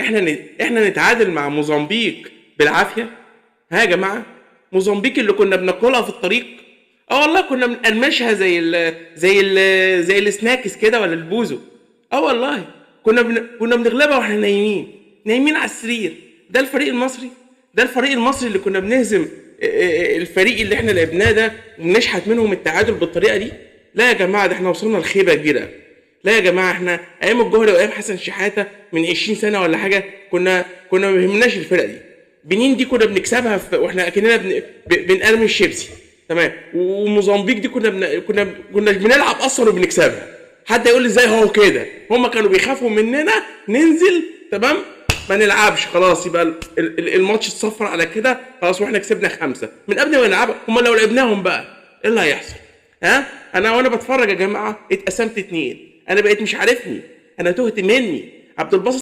احنا نتعادل مع موزمبيق بالعافيه؟ ها يا جماعه، موزمبيق اللي كنا بناكلها في الطريق، اه والله كنا بنقرمشها زي السناكس كده ولا البوزو. اه والله كنا بنغلبها واحنا نايمين على السرير. ده الفريق المصري، ده الفريق المصري اللي كنا بنهزم الفريق اللي احنا لعبناه ده ونشحت منهم التعادل بالطريقه دي. لا يا جماعه، ده احنا وصلنا لخيبه كبيره. لا يا جماعه، احنا ايام الجوهري وايام حسن شحاته من 20 سنه ولا حاجه كنا ما بيهمناش الفرقه دي. بنين دي كنا بنكسبها واحنا اكننا بنرمي الشيبسي. تمام. وموزمبيق دي كنا بنلعب اصلا وبنكسبها. حد يقول لي ازاي هو كده؟ هم كانوا بيخافوا مننا ننزل، تمام، ما نلعبش خلاص، يبقى الماتش اتصفر على كده خلاص، واحنا كسبنا 5 من قبل ما نلعبها. هم لو لعبناهم بقى ايه اللي هيحصل؟ ها؟ انا وانا بتفرج يا جماعه اتقسمت 2، انا بقيت مش عارفني، انا تهت مني. عبد الباسط